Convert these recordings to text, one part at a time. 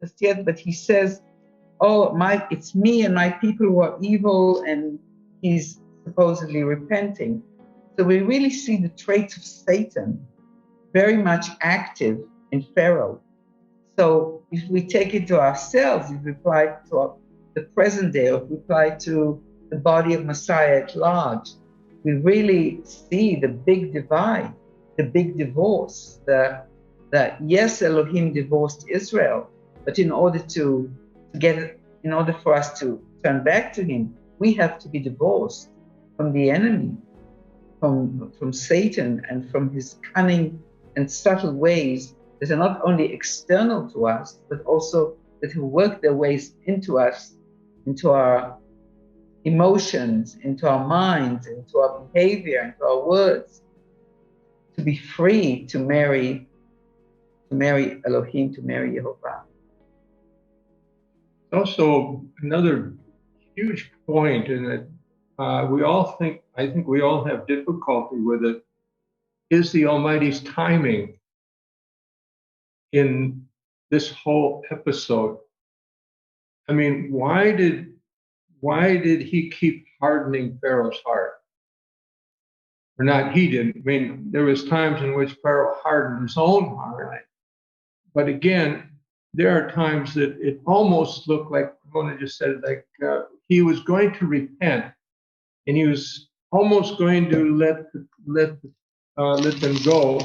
just yet, but he says, oh, it's me and my people who are evil, and he's supposedly repenting. So we really see the traits of Satan very much active in Pharaoh. So if we take it to ourselves, if we apply it to the present day, or if we apply it to the body of Messiah at large, we really see the big divide, the big divorce, that yes, Elohim divorced Israel, but in order for us to turn back to him, we have to be divorced from the enemy, from Satan, and from his cunning and subtle ways that are not only external to us, but also that have worked their ways into us, into our emotions, into our minds, into our behavior, into our words, to be free to marry Elohim, to marry Yehovah. Also, another huge point in that I think we all have difficulty with it, is the Almighty's timing in this whole episode. I mean, why did he keep hardening Pharaoh's heart? Or not, he didn't. I mean, there was times in which Pharaoh hardened his own heart. But again, there are times that it almost looked like, Rimona just said, like he was going to repent, and he was almost going to let them go.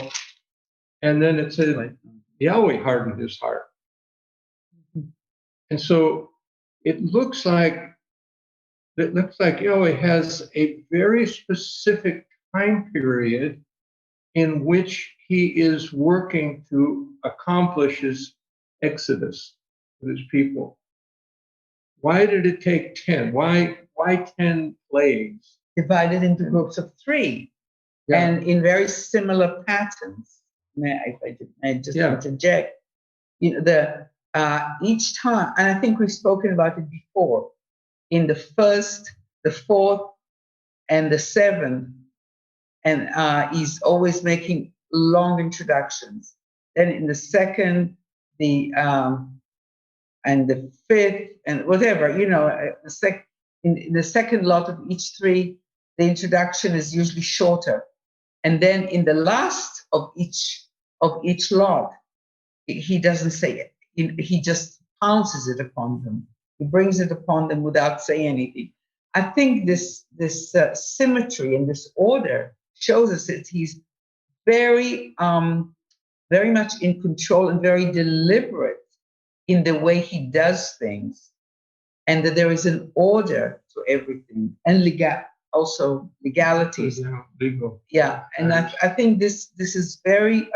And then it said, Yahweh hardened his heart. And so it looks like Yahweh has a very specific time period in which he is working to accomplish his exodus with his people. Why did it take 10? Why 10 plagues? Divided into groups of 3, yeah, and in very similar patterns. I just interject. Each time, and I think we've spoken about it before, in the first, the 4th, and the 7th, and he's always making long introductions. Then in the 2nd, and the 5th, and whatever, in the 2nd lot of each 3, the introduction is usually shorter. And then in the last of each lot, he doesn't say it. He just pounces it upon them. He brings it upon them without saying anything. I think this symmetry and this order shows us that he's very, very much in control and very deliberate in the way he does things, and that there is an order to everything, and also legalities. Yeah, legal. Yeah, and I think this is very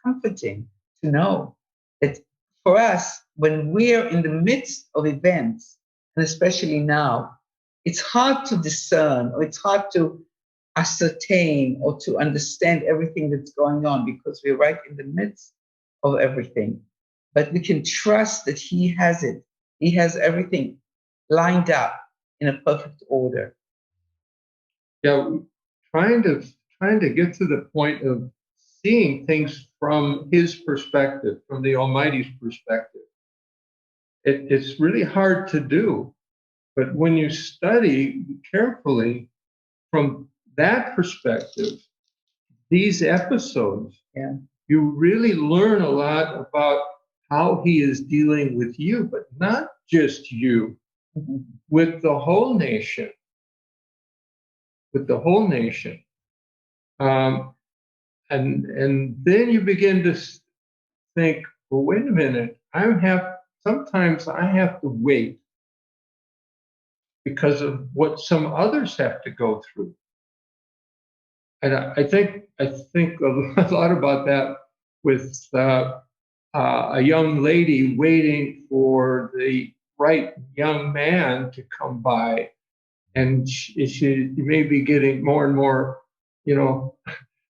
comforting to know that for us, when we're in the midst of events, and especially now, it's hard to discern, or it's hard to ascertain or to understand everything that's going on, because we're right in the midst of everything. But we can trust that he has it. He has everything lined up in a perfect order. Yeah, trying to get to the point of seeing things from his perspective, from the Almighty's perspective. It's really hard to do, but when you study carefully from that perspective, these episodes, yeah, you really learn a lot about how he is dealing with you, but not just you, mm-hmm, with the whole nation. With the whole nation. And then you begin to think, well, wait a minute, sometimes I have to wait because of what some others have to go through. And I think a lot about that with a young lady waiting for the right young man to come by. And she may be getting more and more,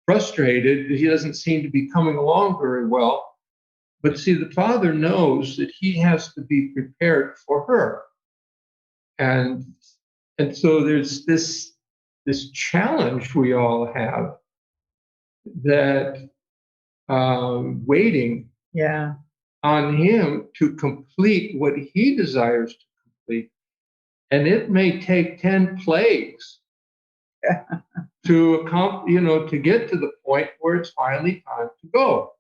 frustrated. He doesn't seem to be coming along very well. But see, the father knows that he has to be prepared for her. And so there's this challenge we all have, that waiting, yeah, on him to complete what he desires to complete. And it may take 10 plagues to accomplish, to get to the point where it's finally time to go.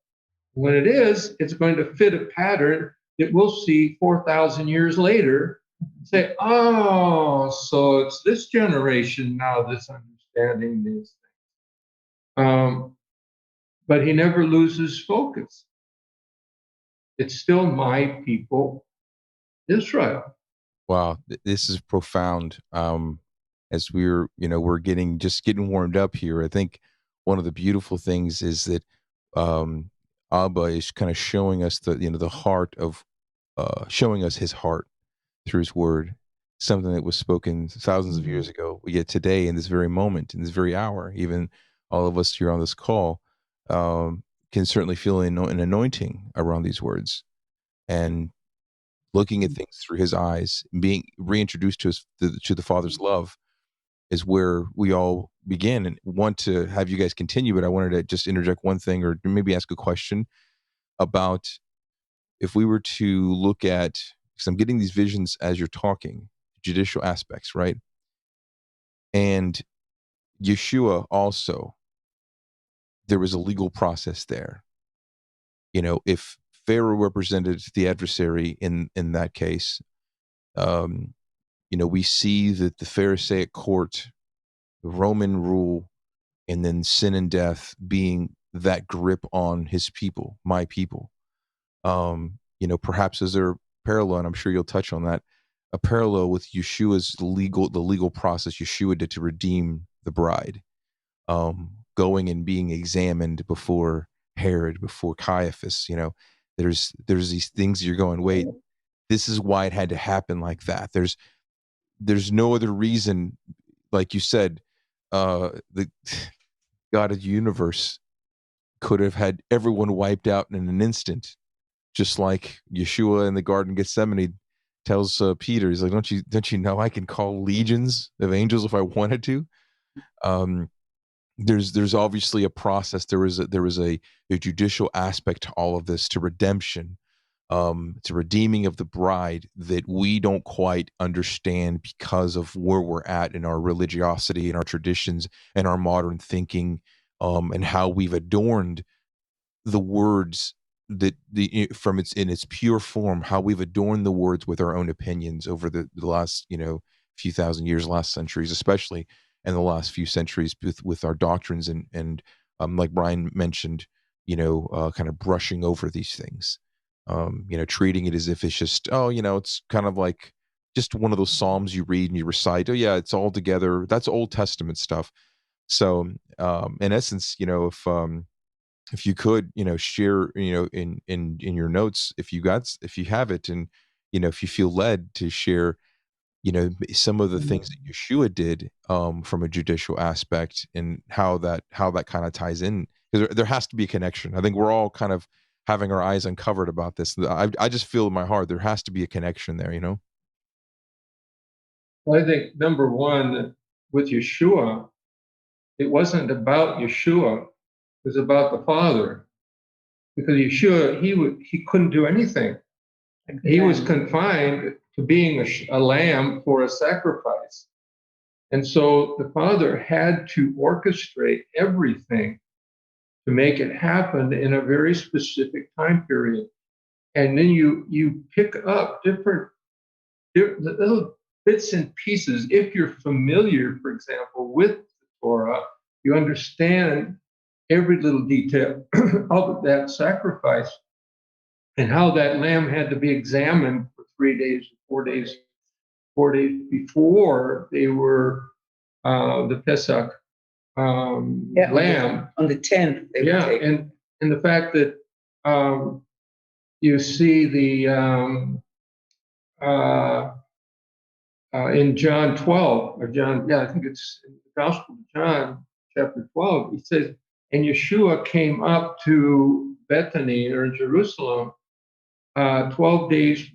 When it is, it's going to fit a pattern that we'll see 4,000 years later. Say, oh, so it's this generation now that's understanding these things. But he never loses focus. It's still my people, Israel. Wow, this is profound. As we're getting warmed up here, I think one of the beautiful things is that Abba is kind of showing us the heart of showing us his heart through his word, something that was spoken thousands of years ago. Yet today, in this very moment, in this very hour, even all of us here on this call can certainly feel an anointing around these words, and looking at things through his eyes, being reintroduced to us to the Father's love, is where we all begin. And want to have you guys continue, but I wanted to just interject one thing, or maybe ask a question about if we were to look at, because I'm getting these visions as you're talking, judicial aspects, right? And Yeshua also, there was a legal process there. If Pharaoh represented the adversary in that case, we see that the Pharisaic court, the Roman rule, and then sin and death being that grip on his people, my people. Perhaps is there a parallel, and I'm sure you'll touch on that, a parallel with Yeshua's the legal process Yeshua did to redeem the bride, going and being examined before Herod, before Caiaphas. There's these things you're going, wait, this is why it had to happen like that. There's no other reason, like you said, the God of the universe could have had everyone wiped out in an instant, just like Yeshua in the Garden of Gethsemane tells Peter, he's like, don't you know I can call legions of angels if I wanted to? There's obviously a process. There was a judicial aspect to all of this, to redemption, to redeeming of the bride, that we don't quite understand because of where we're at in our religiosity and our traditions and our modern thinking, and how we've adorned the words that from in its pure form, how we've adorned the words with our own opinions over the last few thousand years, last centuries, especially, and the last few centuries with our doctrines and like Bryan mentioned, kind of brushing over these things, treating it as if it's just, it's kind of like just one of those Psalms you read and you recite. Oh yeah, it's all together. That's Old Testament stuff. So in essence, if you could, share, in your notes, if you have it, and if you feel led to share, some of the things that Yeshua did from a judicial aspect, and how that kind of ties in, because there has to be a connection. I think we're all kind of having our eyes uncovered about this. I just feel in my heart there has to be a connection there. Well, I think number one, with Yeshua, it wasn't about Yeshua. It was about the Father, because Yeshua, he couldn't do anything. He was confined to being a lamb for a sacrifice. And so the Father had to orchestrate everything to make it happen in a very specific time period. And then you pick up different little bits and pieces. If you're familiar, for example, with the Torah, you understand every little detail of that sacrifice, and how that lamb had to be examined for 3 days, 4 days, 4 days before they were the Pesach lamb. On the 10th. And the fact that you see the in John 12, or John, I think it's in the Gospel of John, chapter 12, he says, and Yeshua came up to Bethany, or Jerusalem, 12 days,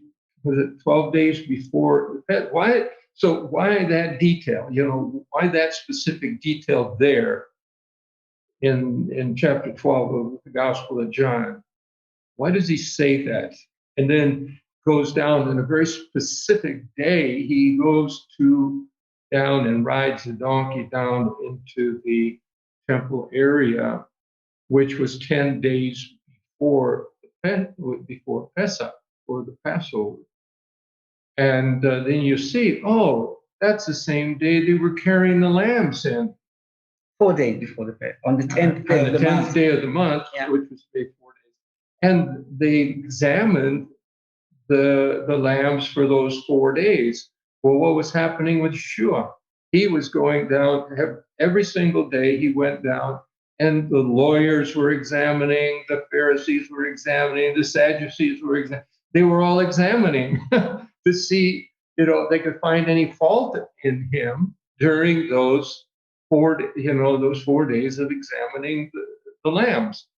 was it 12 days before? Why that detail? Why that specific detail there in chapter 12 of the Gospel of John? Why does he say that? And then goes down in a very specific day. He goes down and rides a donkey down into the temple area, which was 10 days before Pesach, or the Passover. And then you see, oh, that's the same day they were carrying the lambs in. 4 days before the Passover, on the 10th day on of the the 10th month. day of the month, Yeah. which was day 4 days. And they examined the lambs for those 4 days. Well, what was happening with Yeshua? He was going down every single day. He went down, and the lawyers were examining, the Pharisees were examining, the Sadducees were examining. They were all examining to see, they could find any fault in him during those 4 days of examining the lambs.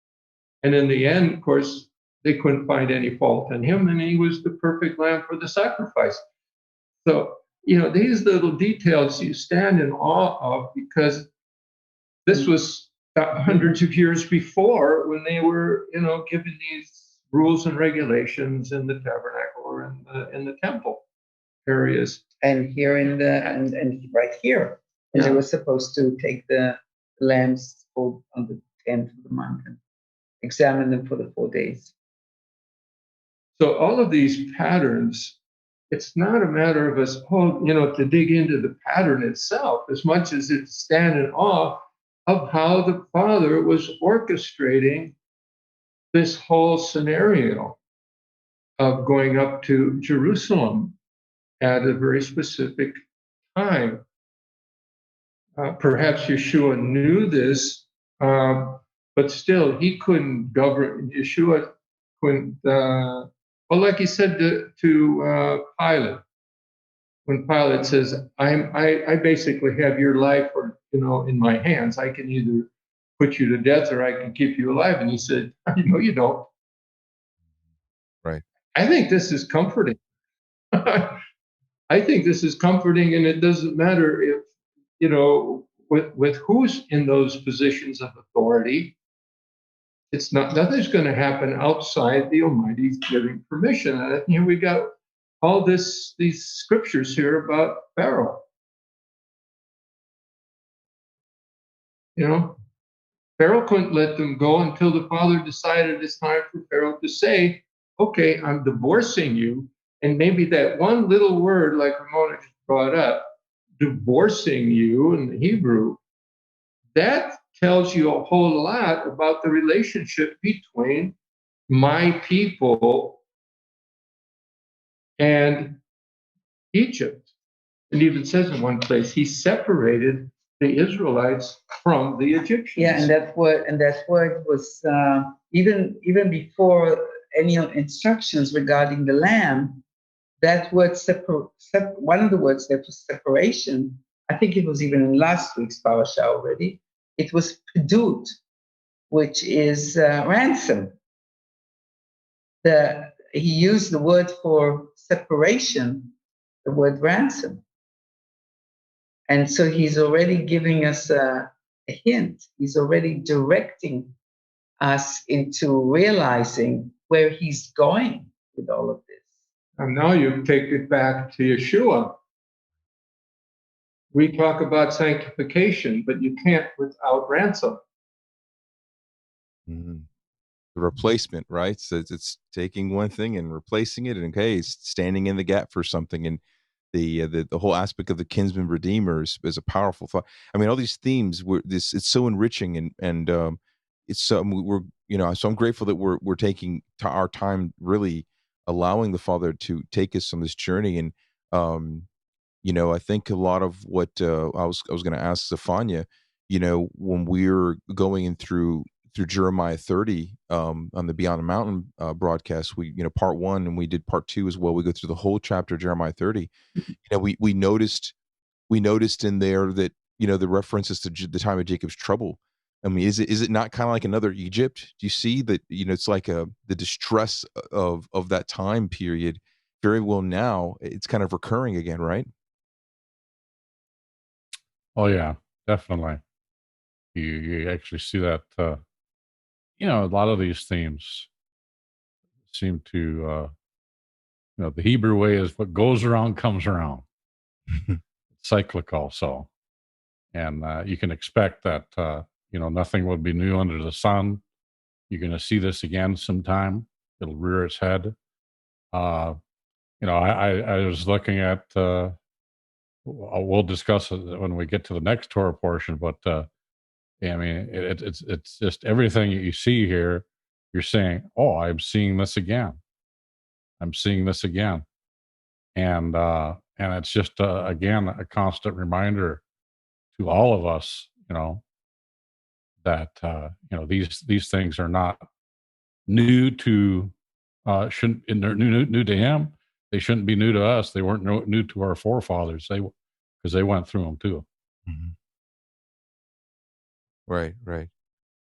And in the end, of course, they couldn't find any fault in him, and he was the perfect lamb for the sacrifice. So, these little details you stand in awe of, because this was hundreds of years before, when they were, given these rules and regulations in the tabernacle or in the temple areas. And here and right here, and they were supposed to take the lambs on the 10th of the month and examine them for the 4 days. So all of these patterns, it's not a matter of us, to dig into the pattern itself, as much as it's stand in awe of how the Father was orchestrating this whole scenario of going up to Jerusalem at a very specific time. Perhaps Yeshua knew this, but still he couldn't govern. Yeshua couldn't. Well, like he said to Pilate, when Pilate says, "I basically have your life, or in my hands. I can either put you to death or I can keep you alive." And he said, "No, you don't." Right. I think this is comforting. I think this is comforting, and it doesn't matter if with who's in those positions of authority. It's nothing's going to happen outside the Almighty's giving permission. And here we got all these scriptures here about Pharaoh. Pharaoh couldn't let them go until the Father decided it's time for Pharaoh to say, "Okay, I'm divorcing you." And maybe that one little word, like Ramona just brought up, divorcing you in the Hebrew, that tells you a whole lot about the relationship between my people and Egypt. It even says in one place, he separated the Israelites from the Egyptians. Yeah, and that word was even before any instructions regarding the lamb. That word, one of the words that was separation, I think it was even in last week's parasha already. It was pedut, which is ransom. He used the word for separation, the word ransom. And so he's already giving us a hint. He's already directing us into realizing where he's going with all of this. And now you take it back to Yeshua. We talk about sanctification, but you can't without ransom. Mm-hmm. The replacement, right? So it's taking one thing and replacing it, and it's standing in the gap for something. And the whole aspect of the kinsman redeemer is a powerful thought. I mean, all these themes it's so enriching, and it's so so I'm grateful that we're taking our time, really allowing the Father to take us on this journey. And I think a lot of what I was going to ask Tzefania, when we're going in through Jeremiah 30 on the Beyond the Mountain broadcast, we part 1, and we did part 2 as well. We go through the whole chapter of Jeremiah 30. We noticed in there that the references to the time of Jacob's trouble. I mean, is it not kind of like another Egypt? Do you see that? It's like the distress of that time period. Very well, now it's kind of recurring again, right? Oh yeah, definitely. You actually see that. A lot of these themes seem to, the Hebrew way is what goes around comes around. Cyclical. So, and you can expect that, nothing will be new under the sun. You're going to see this again sometime. It'll rear its head. I was looking at, we'll discuss it when we get to the next Torah portion, but it's just everything you see here, you're saying, oh, I'm seeing this again. I'm seeing this again. And it's just, again, a constant reminder to all of us, that, these things are not new to, they're new to him. They shouldn't be new to us. They weren't new to our forefathers. Because they went through them too. Mm-hmm. Right.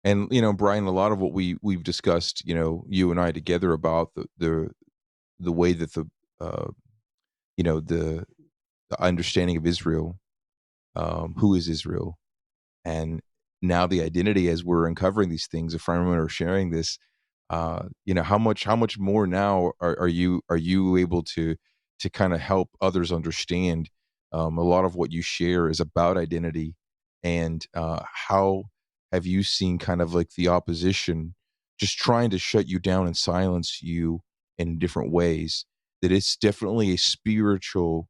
And, Bryan, a lot of what we've discussed, you and I together about the way that the understanding of Israel, who is Israel, and now the identity as we're uncovering these things, Ephraim Rimona are sharing this, how much more now are you able to kind of help others understand a lot of what you share is about identity, and how have you seen kind of like the opposition just trying to shut you down and silence you in different ways, that it's definitely a spiritual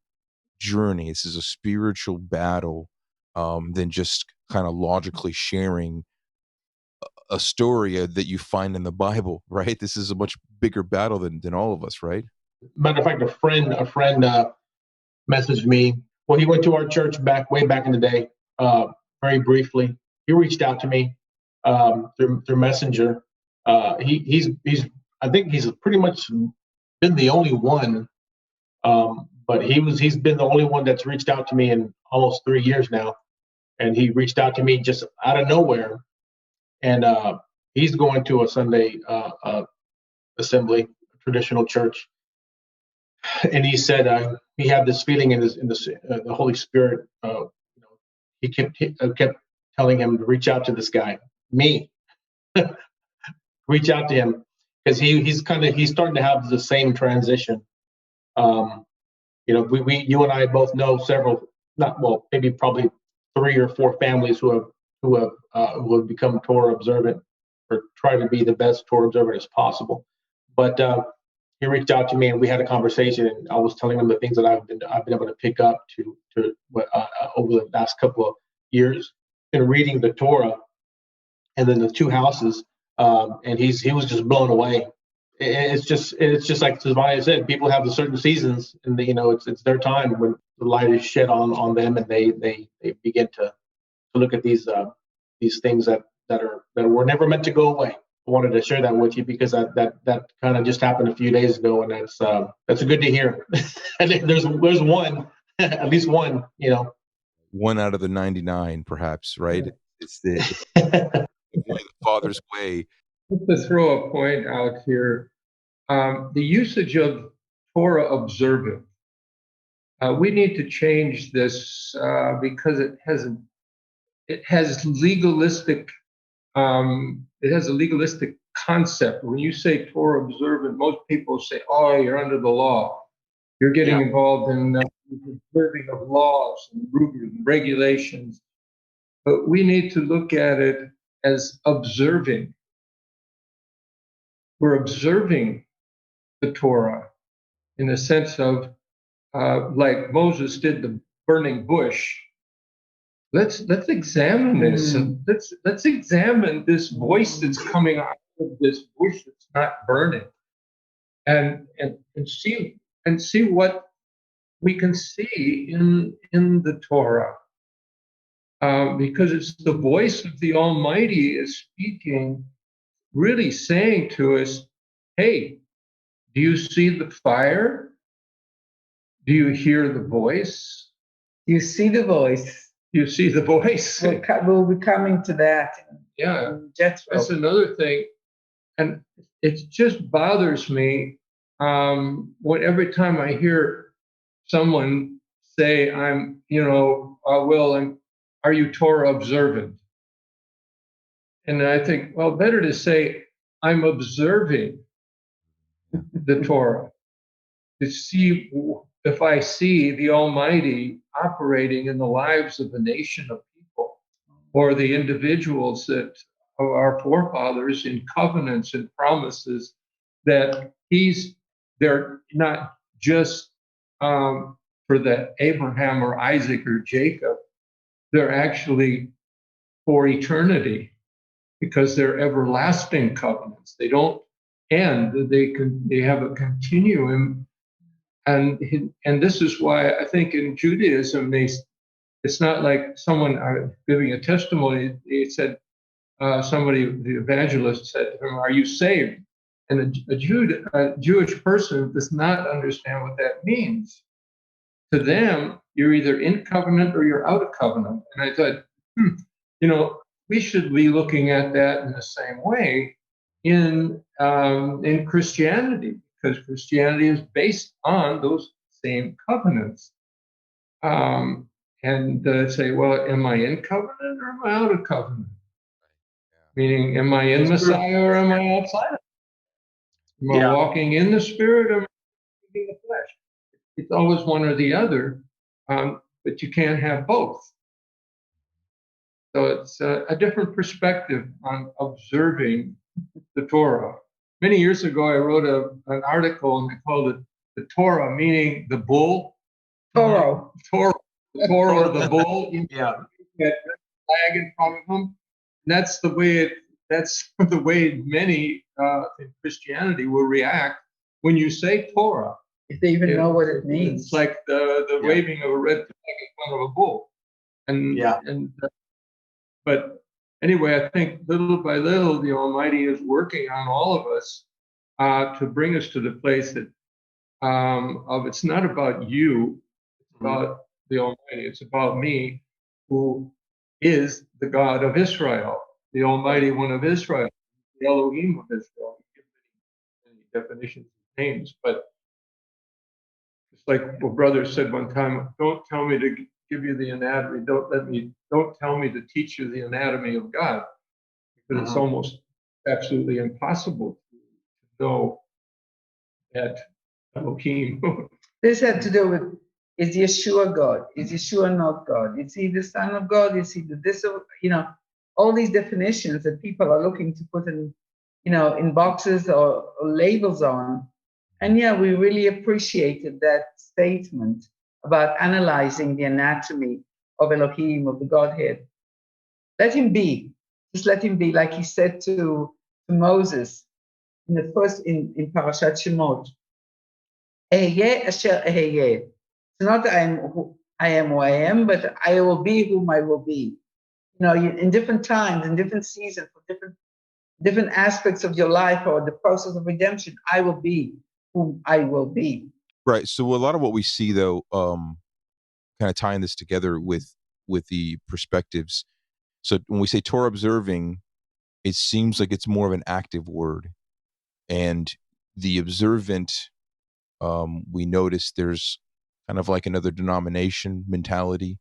journey. This is a spiritual battle, than just kind of logically sharing a story that you find in the Bible, right? This is a much bigger battle than all of us, right? Matter of fact, a friend messaged me. Well, he went to our church way back in the day, very briefly. He reached out to me through Messenger. He's I think he's pretty much been the only one, but he's been the only one that's reached out to me in almost 3 years now, and he reached out to me just out of nowhere, and he's going to a Sunday assembly, a traditional church, and he said he had this feeling in the Holy Spirit. He kept telling him to reach out to this guy, me, reach out to him, because he's starting to have the same transition. You and I both know probably 3 or 4 families who have become Torah observant, or try to be the best Torah observant as possible. But he reached out to me, and we had a conversation, and I was telling him the things that I've been able to pick up over the last couple of years in reading the Torah, and then the 2 houses, and he was just blown away. It's just like Tzefania said, people have the certain seasons, and it's their time when the light is shed on them, and they begin to look at these things that were never meant to go away. I wanted to share that with you because that kind of just happened a few days ago, and that's good to hear. And there's one, at least one, one out of the 99, perhaps, right? Yeah. It's the Father's way. Just to throw a point out here, the usage of Torah observant. We need to change this because it has legalistic. It has a legalistic concept. When you say Torah observant, most people say, "Oh, you're under the law. You're getting involved in observing of laws and regulations." But we need to look at it as observing. We're observing the Torah in the sense of, like Moses did the burning bush. Let's examine this, and let's examine this voice that's coming out of this bush that's not burning, and see what we can see in the Torah, because it's the voice of the Almighty is speaking, really saying to us, "Hey, do you see the fire? Do you hear the voice? You see the voice." You see the voice. We'll be coming to that. Yeah, that's another thing, and it just bothers me every time I hear someone say, "I'm, are you Torah observant?" And I think, well, better to say, "I'm observing the Torah, to see if I see the Almighty operating in the lives of a nation of people, or the individuals that are our forefathers in covenants and promises, that they're not just for the Abraham or Isaac or Jacob, they're actually for eternity, because they're everlasting covenants. They don't end. They have a continuum. And this is why I think in Judaism, it's not like someone giving a testimony. They said, the evangelist said to him, "Are you saved?" And a Jewish person does not understand what that means. To them, you're either in covenant or you're out of covenant. And I thought, we should be looking at that in the same way in Christianity, because Christianity is based on those same covenants. And say, well, am I in covenant or am I out of covenant? Meaning, am I in Messiah or am I outside of it? Am I walking in the Spirit or am I walking in the flesh? It's always one or the other, but you can't have both. So it's a different perspective on observing the Torah. Many years ago, I wrote an article and I called it "The Torah," meaning the bull. Torah, the bull. Yeah. That flag in front of them. And that's the way many in Christianity will react when you say Torah. if they even know what it means. It's like the waving of a red flag in front of a bull. But anyway, I think little by little, the Almighty is working on all of us to bring us to the place that it's not about you, it's about the Almighty. It's about me, who is the God of Israel, the Almighty One of Israel, the Elohim of Israel. We give many definitions of names, but it's like a brother said one time: "Don't tell me to give you the anatomy. Don't tell me to teach you the anatomy of God, because it's almost absolutely impossible to know that Elohim." This had to do with, is Yeshua God? Is Yeshua not God? Is he the Son of God? Is he this? All these definitions that people are looking to put in boxes or labels on. And we really appreciated that statement about analyzing the anatomy of Elohim, of the Godhead. Let him be. Just let him be, like he said to Moses in the first in Parashat Shemot. Eheyeh asher eheyeh. It's not I am who I am, but I will be whom I will be. In different times, in different seasons, for different aspects of your life or the process of redemption, I will be whom I will be. Right. So a lot of what we see, though, kind of tying this together with the perspectives. So when we say Torah observing, it seems like it's more of an active word, and the observant, we notice there's kind of like another denomination mentality.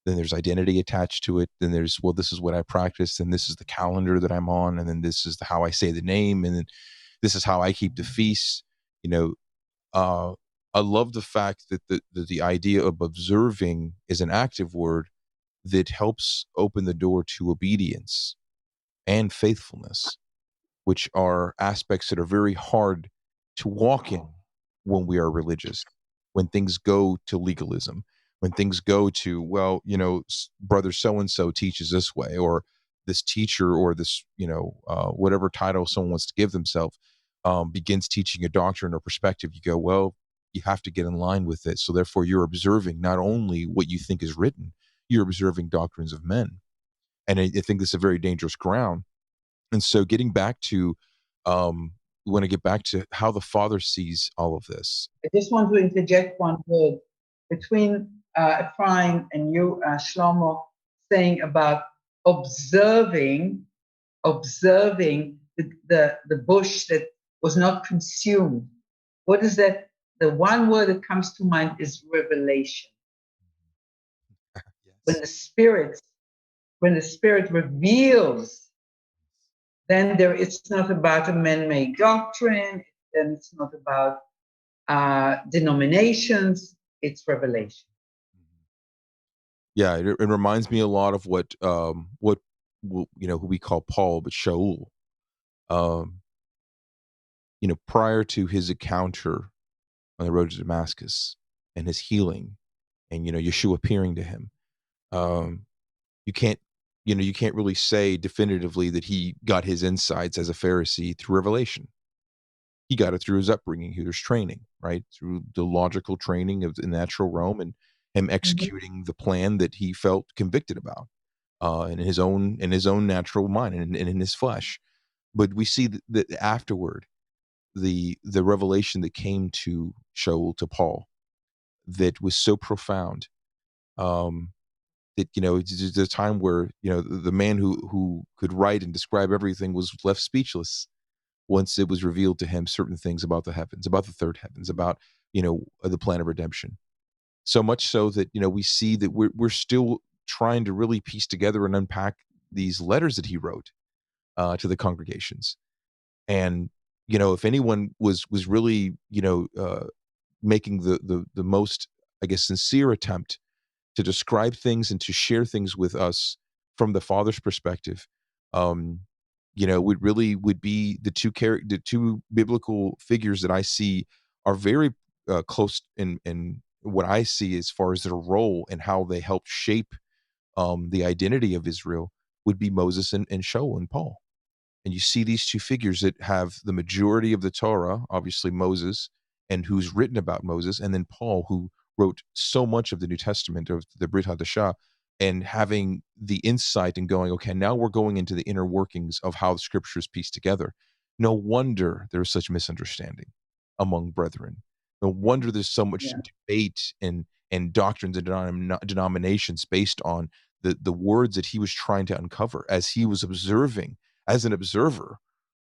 Then there's identity attached to it. Then there's, well, this is what I practice, and this is the calendar that I'm on, and then this is how I say the name, and then this is how I keep the feasts. I love the fact that the idea of observing is an active word that helps open the door to obedience and faithfulness, which are aspects that are very hard to walk in when we are religious, when things go to legalism, when things go to, well, brother so-and-so teaches this way, or this teacher, or this, whatever title someone wants to give themselves, begins teaching a doctrine or perspective. You go, well, you have to get in line with it. So therefore you're observing not only what you think is written, you're observing doctrines of men. And I think this is a very dangerous ground. And so getting back to, we want to get back to how the Father sees all of this. I just want to interject one word between Ephraim and you, Shlomo, saying about observing the bush that was not consumed. What is that? The one word that comes to mind is revelation. Yes. When the Spirit reveals, then it's not about a man-made doctrine, it's and it's not about denominations. It's revelation. Yeah, it reminds me a lot of what who we call Paul, but Shaul. Um, prior to his encounter on the road to Damascus and his healing, and Yeshua appearing to him, you can't really say definitively that he got his insights as a Pharisee through revelation. He got it through his upbringing, through his training, right? Through the logical training of the natural realm and him executing the plan that he felt convicted about in his own natural mind and in his flesh. But we see that afterward, the revelation that came to Shaul, to Paul, that was so profound, that it's a time where the man who could write and describe everything was left speechless once it was revealed to him certain things about the heavens, about the third heavens, about the plan of redemption. So much so that we see that we're still trying to really piece together and unpack these letters that he wrote to the congregations. And if anyone was really making the most, I guess, sincere attempt to describe things and to share things with us from the Father's perspective, would be the two biblical figures that I see are very close in what I see as far as their role and how they helped shape the identity of Israel, would be Moses and Shaul and Paul. And you see these two figures that have the majority of the Torah, obviously Moses, and who's written about Moses, and then Paul, who wrote so much of the New Testament, of the Brit Hadashah, and having the insight and going, okay, now we're going into the inner workings of how the scriptures piece together. No wonder there's such misunderstanding among brethren. No wonder there's so much debate and doctrines and denominations based on the words that he was trying to uncover as he was observing, as an observer,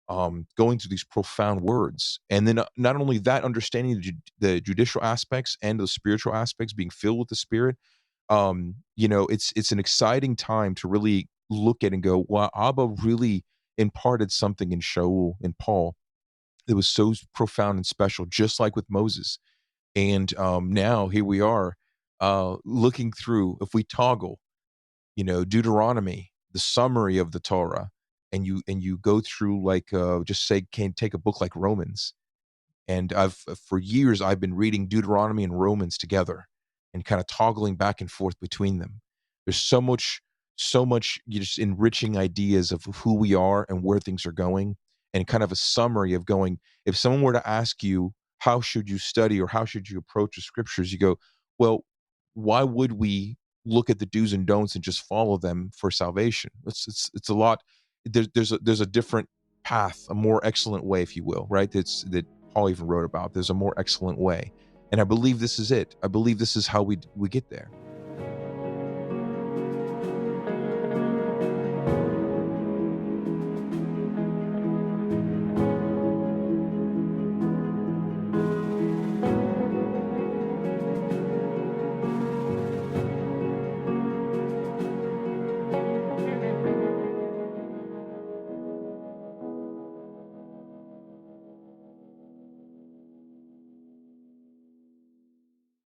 going through these profound words. And then not only that, understanding the judicial aspects and the spiritual aspects, being filled with the Spirit. It's an exciting time to really look at and go, wow, Abba really imparted something in Shaul and Paul that was so profound and special, just like with Moses. And now here we are looking through, if we toggle, Deuteronomy, the summary of the Torah, and you go through, like, just say, can't take a book like Romans. And for years, I've been reading Deuteronomy and Romans together and kind of toggling back and forth between them. There's so much just enriching ideas of who we are and where things are going, and kind of a summary of going, if someone were to ask you, how should you study or how should you approach the scriptures? You go, well, why would we look at the do's and don'ts and just follow them for salvation? It's a lot. There's a different path, a more excellent way, if you will, right? That Paul even wrote about. There's a more excellent way. And I believe this is it. I believe this is how we get there.